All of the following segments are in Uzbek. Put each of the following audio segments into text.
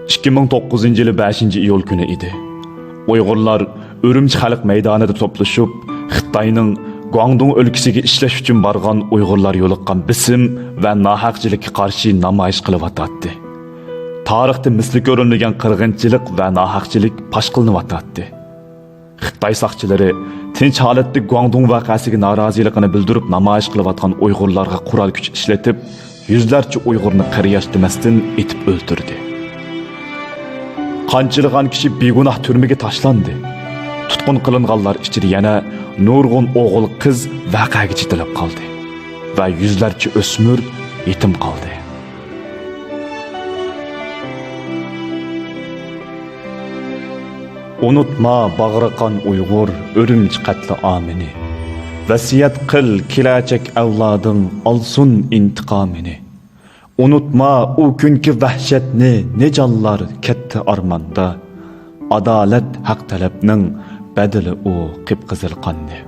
2009 yılı 5 iyul günü idi. Uyg'urlar Ürümçi xalq maydonida to'plashib, Xitoyning Guangdong o'lkasiga ishlash uchun borgan Uyg'urlar yo'liqqan bisim va nohaqchilikka qarshi namoyish qilyotdi. Tarixda misli ko'rilmagan qirg'inchilik va nohaqchilik pash qilinayotdi. Xitoy saqchilari tinch holatda Guangdong voqeasiga noroziligini bildirib namoyish qilayotgan Uyg'urlarga qurol kuch ishlatib, yuzlarcha Uyg'urni qariyash demasdan etib o'ldirdi. Qanchilgan kishi begunoh turmaga tashlandi. Tutqun qilinganlar ichida yana nurg'un o'g'il qiz voqeaga chetilib qoldi va yuzlarcha o'smir yetim qoldi. Unutma bag'riqan Uyg'ur Ürümçi qatli omini. Vasiyat qil kelajak avloding olsun intiqomini. Unutma o günkü vahşetni ne canlar ketti armanda. Adalet haq talabning bedeli o qıpqızıl qanni.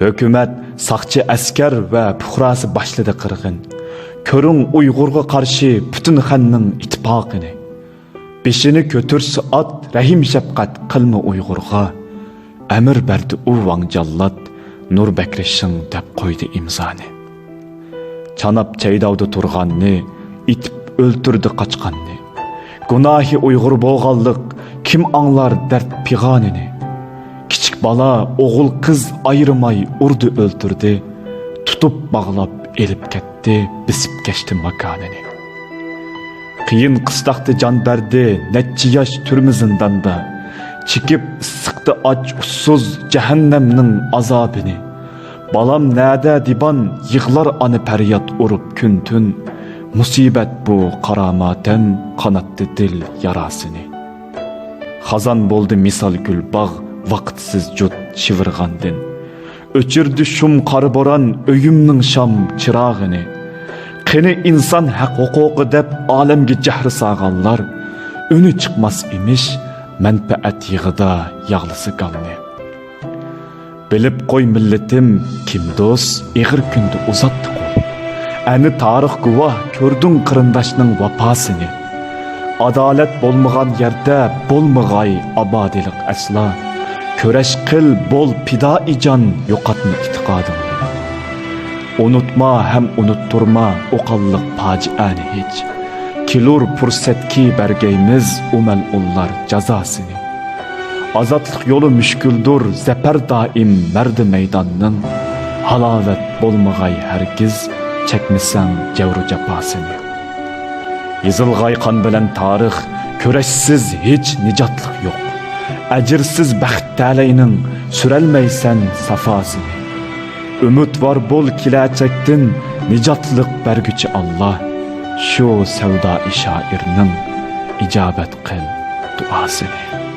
Hükümet, saqchi askar ve puhrası başladı qırgın. Körün Uyg'urga qarshi bütün xanning ittifoqini. Beshini kötürsi at, rahim shafqat qilma Uyg'urga. Amir berdi u Vangjallat, Nur Bekreshin deb qo'ydi imzoni. Chanab chaydavda turganni, itib o'ltirdi qochqanni. Gunohi Uyg'ur bo'lganlik kim anglar dard pig'onini. Kichik bola o'g'il qiz ayirmay urdi o'ltirdi, tutib bog'lab elib ketdi, bisib kechdi makonini. Qiyin qisloqda jon berdi, necha yosh turmi zindonda, chekib issiqda och ussuz jahannamning azobini. Balam nada diban yığlar anı peryat urup küntün. Musibet bu karamaten kanattı dil yarasını. Xazan boldu misal gül bağ vakitsiz jut şıvırgandın. Öçürdü şum qarı boran öyümnün şam çırağını. Qini insan haq hukuku dep alemge cahri sağanlar. Önü çıkmaz imiş menfaat yığıda yağlısı qalını. Bilip koy milletim kim dost eğir kündü uzattı koy. Ani tarih guvah kördün kırındaşның vapasını. Adalet bolmağan yerde bolmağay abadilik asla. Köreş kıl bol pida ican yoqatma itiqadını. Unutma hem unutturma oqallık paciani hiç. Kilur fursat ki bergeymiz umel ullar cazasını. Azatlık yolu müşküldür, zeper daim merdi meydanının. Halavet bolmağay hergiz, çekmişsen cevru cepasını. Yızılgay kan bilen tarih, köreşsiz hiç nicatlık yok. Əcirsiz bəxt tələyinin sürəlməysən safasını. Ümit var bol kiləcəkdin, nicatlık bergüçü Allah. Şu sevda-i şairinin icabet qil duasını.